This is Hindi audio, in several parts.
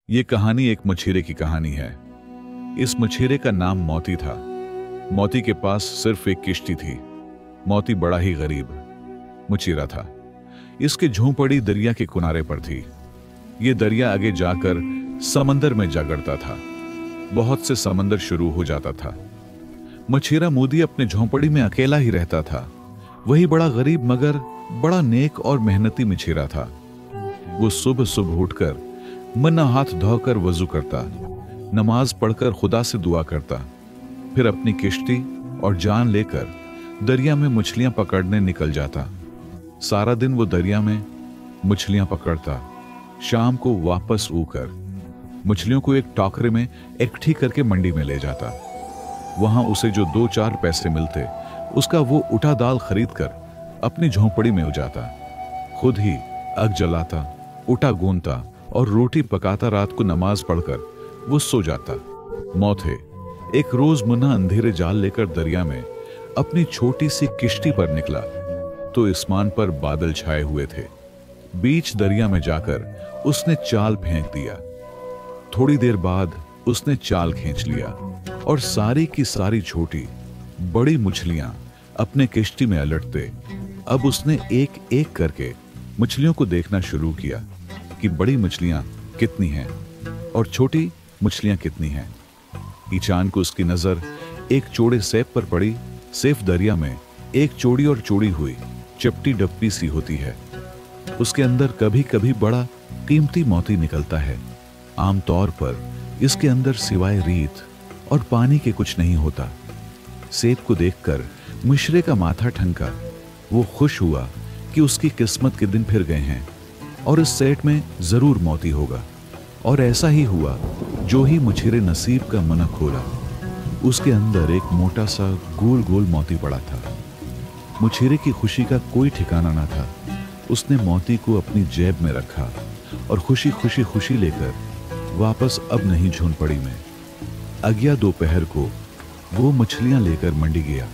ये कहानी एक मछेरे की कहानी है। इस मछेरे का नाम मोती था। मोती के पास सिर्फ एक किश्ती थी। मोती बड़ा ही गरीब मछेरा था। इसकी झोंपड़ी दरिया के किनारे पर थी। ये दरिया आगे जाकर समंदर में जा गिरता था। बहुत से समंदर शुरू हो जाता था। मछेरा मोती अपने झोंपड़ी में अकेला ही रहता था। वही बड़ा गरीब मगर बड़ा नेक और मेहनती मछेरा था। वो सुबह सुबह उठकर मुंह हाथ धोकर वजू करता, नमाज पढ़कर खुदा से दुआ करता, फिर अपनी किश्ती और जान लेकर दरिया में मछलियां पकड़ने निकल जाता। सारा दिन वो दरिया में मछलियां पकड़ता। शाम को वापस उकर मछलियों को एक टोकरे में इकट्ठी करके मंडी में ले जाता। वहां उसे जो 2-4 पैसे मिलते उसका वो उठा दाल खरीद कर अपनी झोंपड़ी में उजाता। खुद ही आग जलाता, उठा गूंथता और रोटी पकाता। रात को नमाज पढ़कर वो सो जाता। मोती एक रोज मुन्ना अंधेरे जाल लेकर दरिया में अपनी छोटी सी किश्ती पर निकला तो आसमान पर बादल छाए हुए थे। बीच दरिया में जाकर उसने चाल फेंक दिया। थोड़ी देर बाद उसने चाल खींच लिया और सारी की सारी छोटी बड़ी मछलियां अपने किश्ती में अलटते। अब उसने एक एक करके मछलियों को देखना शुरू किया कि बड़ी मछलियां कितनी हैं और छोटी मछलियां कितनी हैं। अचानक को उसकी नजर एक चौड़े सेब पर पड़ी। सेब दरिया में एक चौड़ी और चौड़ी हुई चपटी डब्बी सी होती है। उसके अंदर कभी कभी बड़ा कीमती मोती निकलता है। आमतौर पर इसके अंदर सिवाय रेत और पानी के कुछ नहीं होता। सेब को देखकर मछेरे का माथा ठनका। वो खुश हुआ कि उसकी किस्मत के दिन फिर गए हैं और इस सेट में जरूर मोती होगा। और ऐसा ही हुआ। जो ही मछेरे नसीब का मना खोला उसके अंदर एक मोटा सा गोल गोल मोती पड़ा था। मछेरे की खुशी का कोई ठिकाना ना था। उसने मोती को अपनी जेब में रखा और खुशी लेकर वापस अब नहीं झोंपड़ी में। अगिया दोपहर को वो मछलियां लेकर मंडी गया।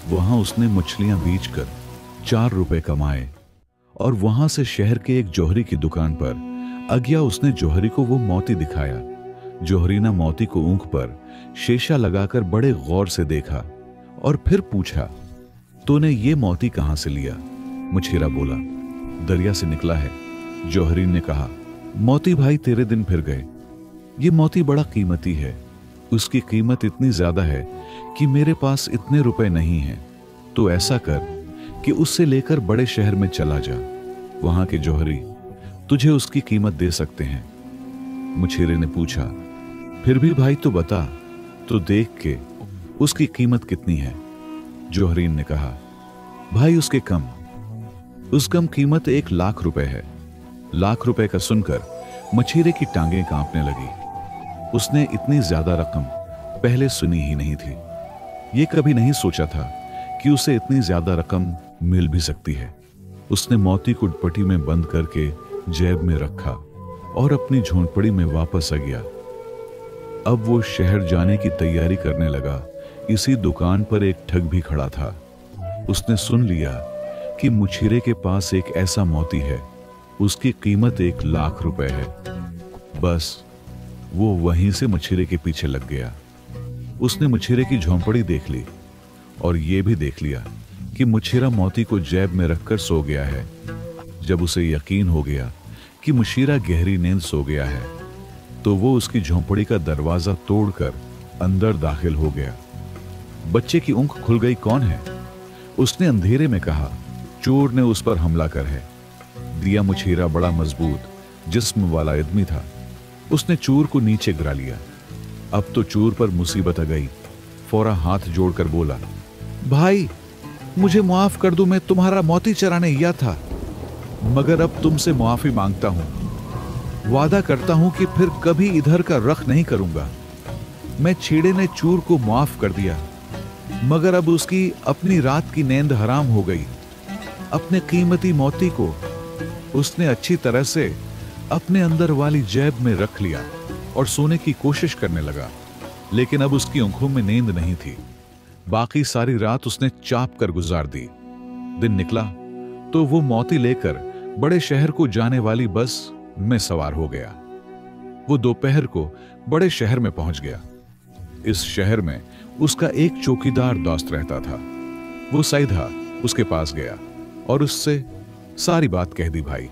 वहां उसने मछलियां बेचकर 4 रुपए कमाए और वहां से शहर के एक जौहरी की दुकान पर अगिया उसने जौहरी को वो मोती दिखाया। जौहरी ने मोती को ऊंख पर शीशा लगाकर बड़े गौर से देखा और फिर पूछा, तूने ये मोती कहां से लिया? मछेरा बोला, दरिया से निकला है। जौहरी ने कहा, मोती भाई तेरे दिन फिर गए। ये मोती बड़ा कीमती है। उसकी कीमत इतनी ज्यादा है कि मेरे पास इतने रुपए नहीं हैं। तो ऐसा कर कि उससे लेकर बड़े शहर में चला जा। वहां के जौहरी तुझे उसकी कीमत दे सकते हैं। मछेरे ने पूछा, फिर भी भाई तो बता, तो देख के उसकी कीमत कितनी है? जौहरी ने कहा, भाई उसके कम कीमत 1 लाख रुपए है। लाख रुपए का सुनकर मछेरे की टांगें कांपने लगी। उसने इतनी ज्यादा रकम पहले सुनी ही नहीं थी। ये कभी नहीं सोचा था कि उसे इतनी ज्यादा रकम मिल भी सकती है। उसने मोती को पट्टी में बंद करके जेब में रखा और अपनी झोंपड़ी में वापस आ गया। अब वो शहर जाने की तैयारी करने लगा। इसी दुकान पर एक ठग भी खड़ा था। उसने सुन लिया कि मछेरे के पास एक ऐसा मोती है, उसकी कीमत 1 लाख रुपए है। बस वो वहीं से मछेरे के पीछे लग गया। उसने मछेरे की झोंपड़ी देख ली और ये भी देख लिया कि मछेरा मोती को जेब में रखकर सो गया है। जब उसे यकीन हो गया कि मछेरा गहरी नींद सो गया है तो वो उसकी झोंपड़ी का दरवाजा तोड़कर अंदर दाखिल हो गया। बच्चे की ऊँख खुल गई। कौन है? उसने अंधेरे में कहा, चोर ने उस पर हमला कर है दिया। मछेरा बड़ा मजबूत जिस्म वाला आदमी था। उसने चोर को नीचे गिरा लिया। अब तो चोर पर मुसीबत आ गई। फौरा हाथ जोड़कर बोला, भाई मुझे माफ कर दो, मैं तुम्हारा मोती चराने गया था, मगर अब तुमसे माफी मांगता हूं। वादा करता हूं कि फिर कभी इधर का रख नहीं करूंगा। मैं छेड़े ने चोर को माफ कर दिया, मगर अब उसकी अपनी रात की नींद हराम हो गई। अपने कीमती मोती को उसने अच्छी तरह से अपने अंदर वाली जेब में रख लिया और सोने की कोशिश करने लगा, लेकिन अब उसकी आंखों में नींद नहीं थी। बाकी सारी रात उसने चाप कर गुजार दी। दिन निकला तो वो मोती लेकर बड़े शहर को जाने वाली बस में सवार हो गया। वो दोपहर को बड़े शहर में पहुंच गया। इस शहर में उसका एक चौकीदार दोस्त रहता था। वो सीधा उसके पास गया और उससे सारी बात कह दी। भाई,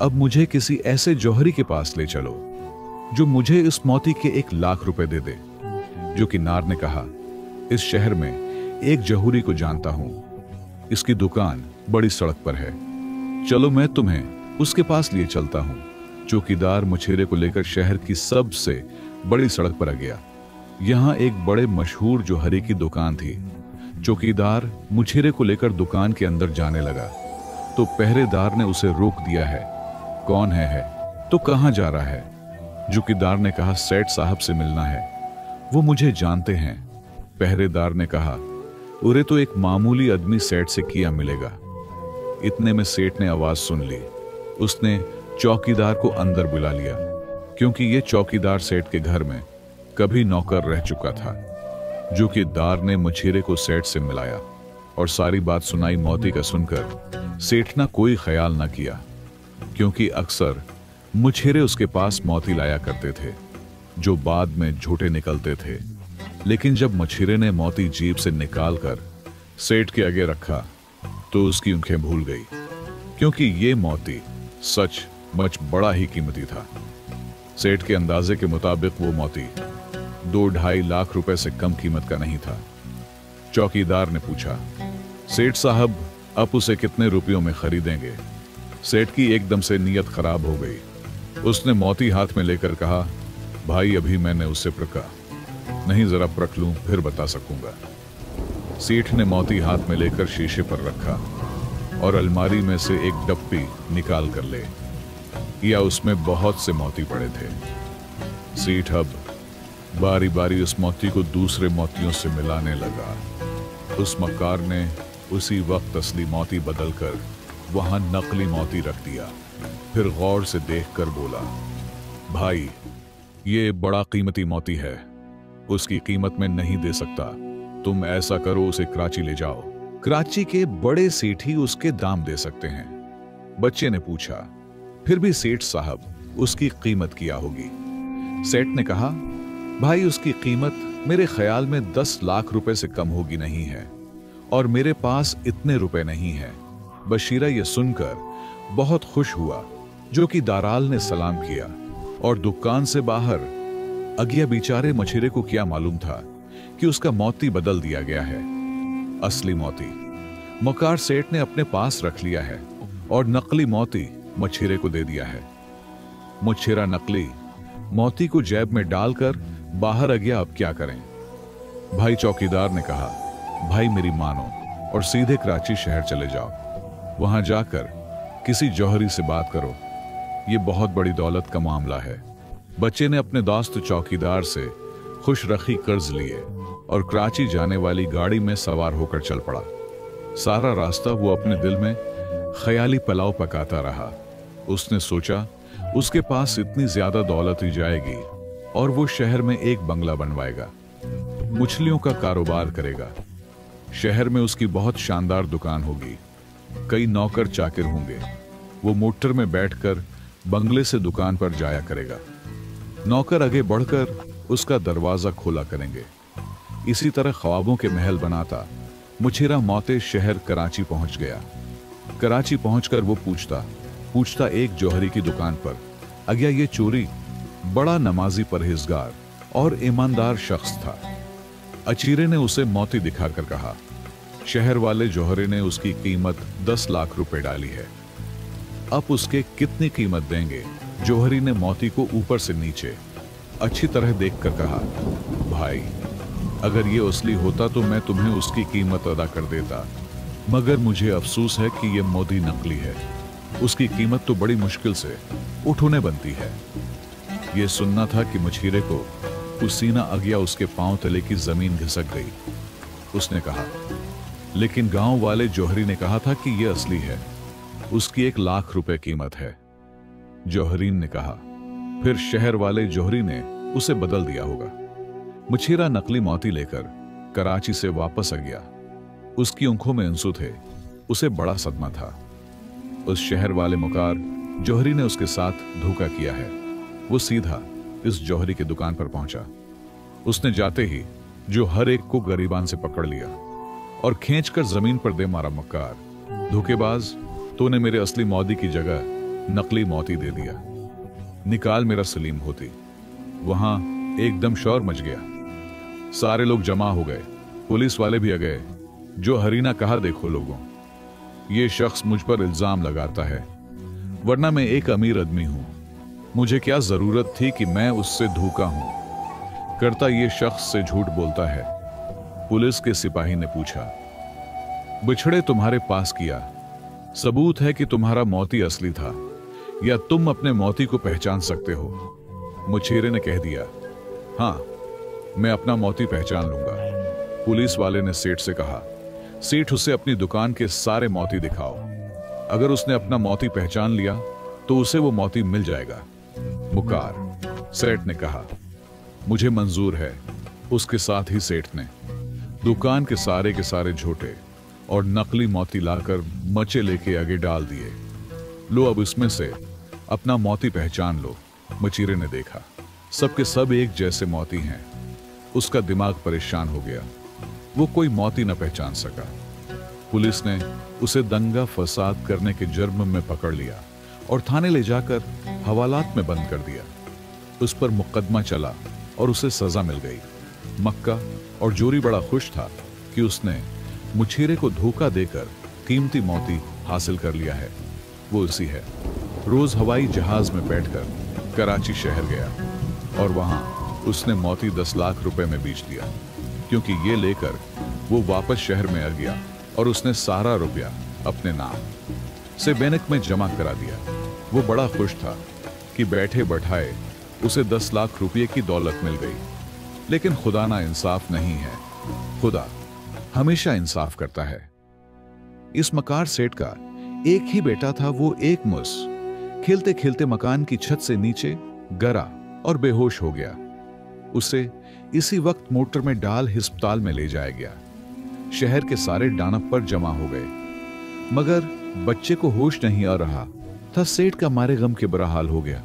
अब मुझे किसी ऐसे जौहरी के पास ले चलो जो मुझे इस मोती के 1 लाख रुपए दे दे। चौकीदार ने कहा, इस शहर में एक जौहरी को जानता हूं, इसकी दुकान बड़ी सड़क पर है, चलो मैं तुम्हें उसके पास लिए चलता हूं। चौकीदार मुछेरे को लेकर शहर की सबसे बड़ी सड़क पर आ गया। यहां एक बड़े मशहूर जौहरी की दुकान थी। चौकीदार मुछेरे को लेकर दुकान के अंदर जाने लगा तो पहरेदार ने उसे रोक दिया। है कौन है तो कहां जा रहा है? चौकीदार ने कहा, सेठ साहब से मिलना है, वो मुझे जानते हैं। पहरेदार ने कहा, उरे तो एक मामूली आदमी सेठ से किया मिलेगा। इतने में सेठ ने आवाज सुन ली। उसने चौकीदार को अंदर बुला लिया, क्योंकि यह चौकीदार सेठ के घर में कभी नौकर रह चुका था। चौकीदार ने मुछेरे को सेठ से मिलाया और सारी बात सुनाई। मोती का सुनकर सेठ ने कोई ख्याल न किया, क्योंकि अक्सर मुछेरे उसके पास मोती लाया करते थे जो बाद में झूठे निकलते थे। लेकिन जब मुछेरे ने मोती जेब से निकालकर सेठ के आगे रखा तो उसकी आंखें भूल गई, क्योंकि ये मोती सच मुच बड़ा ही कीमती था। सेठ के अंदाजे के मुताबिक वो मोती 2-2.5 लाख रुपए से कम कीमत का नहीं था। चौकीदार ने पूछा, सेठ साहब आप उसे कितने रुपयों में खरीदेंगे? सेठ की एकदम से नीयत खराब हो गई। उसने मोती हाथ में लेकर कहा, भाई अभी मैंने उससे परखा नहीं, जरा परख लूं फिर बता सकूंगा। सेठ ने मोती हाथ में लेकर शीशे पर रखा और अलमारी में से एक डब्बी निकाल कर ले या उसमें बहुत से मोती पड़े थे। सेठ अब बारी बारी उस मोती को दूसरे मोतियों से मिलाने लगा। उस मक्कार ने उसी वक्त असली मोती बदलकर वहां नकली मोती रख दिया। फिर गौर से देखकर बोला, भाई ये बड़ा कीमती मोती है, उसकी कीमत में नहीं दे सकता। तुम ऐसा करो, उसे कराची ले जाओ, कराची के बड़े सेठ ही उसके दाम दे सकते हैं। बच्चे ने पूछा, फिर भी सेठ साहब उसकी कीमत क्या होगी? सेठ ने कहा, भाई उसकी कीमत मेरे ख्याल में 10 लाख रुपए से कम होगी नहीं है, और मेरे पास इतने रुपए नहीं है। बशीरा यह सुनकर बहुत खुश हुआ। चौकीदार ने सलाम किया और दुकान से बाहर आ गया। बेचारे मुछेरे को क्या मालूम था कि उसका मोती बदल दिया गया है। असली मोती मक्कार सेठ ने अपने पास रख लिया है और नकली मोती मुछेरे को दे दिया है। मुछेरा नकली मोती को जेब में डालकर बाहर आ गया। अब क्या करें? भाई चौकीदार ने कहा, भाई मेरी मानो और सीधे कराची शहर चले जाओ। वहां जाकर किसी जौहरी से बात करो, ये बहुत बड़ी दौलत का मामला है। बच्चे ने अपने दोस्त चौकीदार से खुश रखी कर्ज लिए और कराची जाने वाली गाड़ी में सवार होकर चल पड़ा। सारा रास्ता वो अपने दिल में ख्याली पुलाव पकाता रहा। उसने सोचा उसके पास इतनी ज्यादा दौलत ही जाएगी और वो शहर में एक बंगला बनवाएगा, मछलियों का कारोबार करेगा। शहर में उसकी बहुत शानदार दुकान होगी, कई नौकर चाकर होंगे। वो मोटर में बैठकर बंगले से दुकान पर जाया करेगा। नौकर आगे बढ़कर उसका दरवाजा खोला करेंगे। इसी तरह ख्वाबों के महल बनाता मुछेरा मौते शहर कराची पहुंच गया। कराची पहुंचकर वो पूछता एक जौहरी की दुकान पर आ गया। ये चोरी बड़ा नमाजी परहेजगार और ईमानदार शख्स था। अचीरे ने उसे मोती दिखाकर कहा, शहर वाले जौहरी ने उसकी कीमत 10 लाख रुपए डाली है, अब उसके कितनी कीमत देंगे? जौहरी ने मोती को ऊपर से नीचे अच्छी तरह देखकर कहा, भाई अगर ये असली होता तो मैं तुम्हें उसकी कीमत अदा कर देता, मगर मुझे अफसोस है कि यह मोती नकली है। उसकी कीमत तो बड़ी मुश्किल से उठने बनती है। यह सुनना था कि मुछेरे को पसीना आ गया, उसके पांव तले की जमीन घिसक गई। उसने कहा, लेकिन गांव वाले जौहरी ने कहा था कि यह असली है, उसकी 1 लाख रुपए कीमत है। जौहरीन ने कहा, फिर शहर वाले जौहरी ने उसे बदल दिया होगा। मुछेरा नकली मोती लेकर कराची से वापस आ गया। उसकी आंखों में आंसू थे, उसे बड़ा सदमा था। उस शहर वाले मुकार जौहरी ने उसके साथ धोखा किया है। वो सीधा इस जौहरी की दुकान पर पहुंचा। उसने जाते ही जो हर एक को गरीबान से पकड़ लिया और खींचकर जमीन पर दे मारा। मक्कार, धोखेबाज, तूने मेरे असली मौती की जगह नकली मौती दे दिया। निकाल मेरा सलीम होती। वहां एकदम शोर मच गया। सारे लोग जमा हो गए, पुलिस वाले भी आ गए। जो हरीना कहा, देखो लोगों, ये शख्स मुझ पर इल्जाम लगाता है, वरना मैं एक अमीर आदमी हूं। मुझे क्या जरूरत थी कि मैं उससे धोखा हूं। करता ये शख्स से झूठ बोलता है। पुलिस के सिपाही ने पूछा, बिछड़े तुम्हारे पास किया, सबूत है कि तुम्हारा मौती असली था या तुम अपने मौती को पहचान सकते हो? मुछेरे ने कह दिया, हां, मैं अपना मौती पहचान लूंगा। पुलिस वाले ने सेठ से कहा, सेठ, उसे अपनी दुकान के सारे मौती दिखाओ। अगर उसने अपना मौती पहचान लिया तो उसे वो मौती मिल जाएगा। मुकार, सेठ ने कहा, मुझे मंजूर है। उसके साथ ही सेठ ने दुकान के सारे झूठे और नकली मोती लाकर मचे लेके आगे डाल दिए। लो, अब इसमें से अपना मोती पहचान लो। मचीरे ने देखा, सबके सब एक जैसे मोती हैं। उसका दिमाग परेशान हो गया, वो कोई मोती न पहचान सका। पुलिस ने उसे दंगा फसाद करने के जुर्म में पकड़ लिया और थाने ले जाकर हवालात में बंद कर दिया। उस पर मुकदमा चला और उसे सजा मिल गई। मक्का और जोरी बड़ा खुश था कि उसने मुछीरे को धोखा देकर कीमती मोती हासिल कर लिया है। वो उसी है। रोज हवाई जहाज में बैठकर कराची शहर गया और वहां उसने मोती 10 लाख रुपए में बेच दिया, क्योंकि ये लेकर वो वापस शहर में आ गया और उसने सारा रुपया अपने नाम से बैंक में जमा करा दिया। वो बड़ा खुश था कि बैठे बैठाए उसे 10 लाख रुपये की दौलत मिल गई। लेकिन खुदा ना इंसाफ नहीं है। खुदा हमेशा इंसाफ करता है। इस मकार सेठ का एक ही बेटा था। वो एक मुस खेलते खेलते मकान की छत से नीचे गिरा और बेहोश हो गया। उसे इसी वक्त मोटर में डाल अस्पताल में ले जाया गया। शहर के सारे दानव पर जमा हो गए, मगर बच्चे को होश नहीं आ रहा था। सेठ का मारे गम के बुरा हाल हो गया।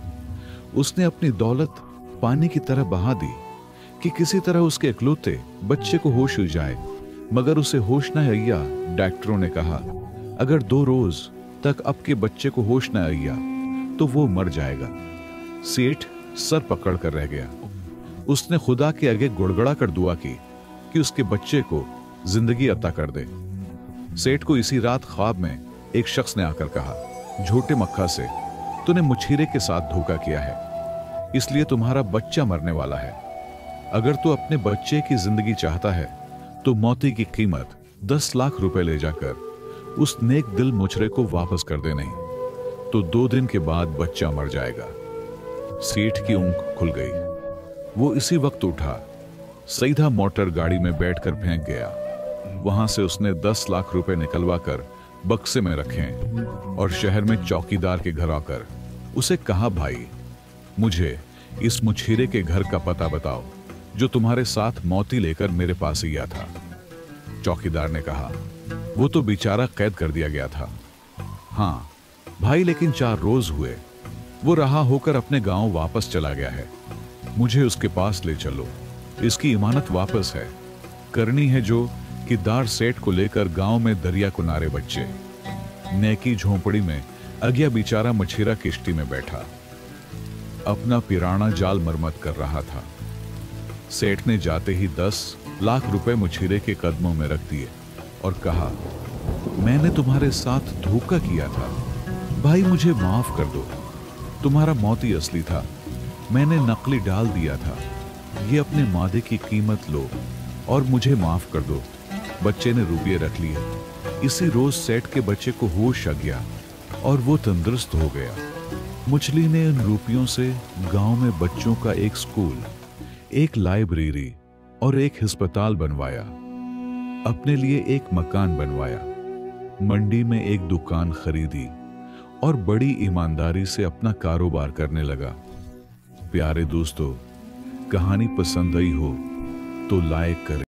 उसने अपनी दौलत पानी की तरह बहा दी कि किसी तरह उसके इकलौते बच्चे को होश हो जाए, मगर उसे होश न आया। डॉक्टरों ने कहा, अगर 2 रोज तक आपके बच्चे को होश न आया तो वो मर जाएगा। सेठ सर पकड़ कर रह गया। उसने खुदा के आगे गुड़गड़ा कर दुआ की कि उसके बच्चे को जिंदगी अता कर दे। सेठ को इसी रात ख्वाब में एक शख्स ने आकर कहा, झूठे मक्खा से तूने मुछीरे के साथ धोखा किया है, इसलिए तुम्हारा बच्चा मरने वाला है। अगर तू अपने बच्चे की जिंदगी चाहता है तो मौती की कीमत 10 लाख रुपए ले जाकर उस नेक दिल मुछरे को वापस कर दे, नहीं तो 2 दिन के बाद बच्चा मर जाएगा। सेठ की ऊँख खुल गई। वो इसी वक्त उठा, सीधा मोटर गाड़ी में बैठकर फेंक गया। वहां से उसने 10 लाख रुपए निकलवा कर बक्से में रखे और शहर में चौकीदार के घर आकर उसे कहा, भाई, मुझे इस मुछीरे के घर का पता बताओ जो तुम्हारे साथ मौती लेकर मेरे पास ही आया था। चौकीदार ने कहा, वो तो बेचारा कैद कर दिया गया था। हाँ भाई, लेकिन 4 रोज हुए, वो रहा होकर अपने गांव वापस चला गया है। मुझे उसके पास ले चलो, इसकी इमानत वापस है। करनी है जो कि दार सेठ को लेकर गांव में दरिया किनारे बच्चे नेकी झोंपड़ी में अज्ञा बेचारा मछीरा किश्ती में बैठा अपना पिराना जाल मरम्मत कर रहा था। सेठ ने जाते ही 10 लाख रुपए मुछीरे के कदमों में रख दिए और कहा, मैंने तुम्हारे साथ धोखा किया था भाई, मुझे माफ कर दो। तुम्हारा मौती असली था, मैंने नकली डाल दिया था। ये अपने मादे की कीमत लो और मुझे माफ कर दो। बच्चे ने रुपये रख लिए। इसी रोज सेठ के बच्चे को होश आ गया और वो तंदुरुस्त हो गया। मुछली ने उन रुपयों से गांव में बच्चों का एक स्कूल, एक लाइब्रेरी और एक अस्पताल बनवाया। अपने लिए एक मकान बनवाया, मंडी में एक दुकान खरीदी और बड़ी ईमानदारी से अपना कारोबार करने लगा। प्यारे दोस्तों, कहानी पसंद आई हो तो लाइक करें।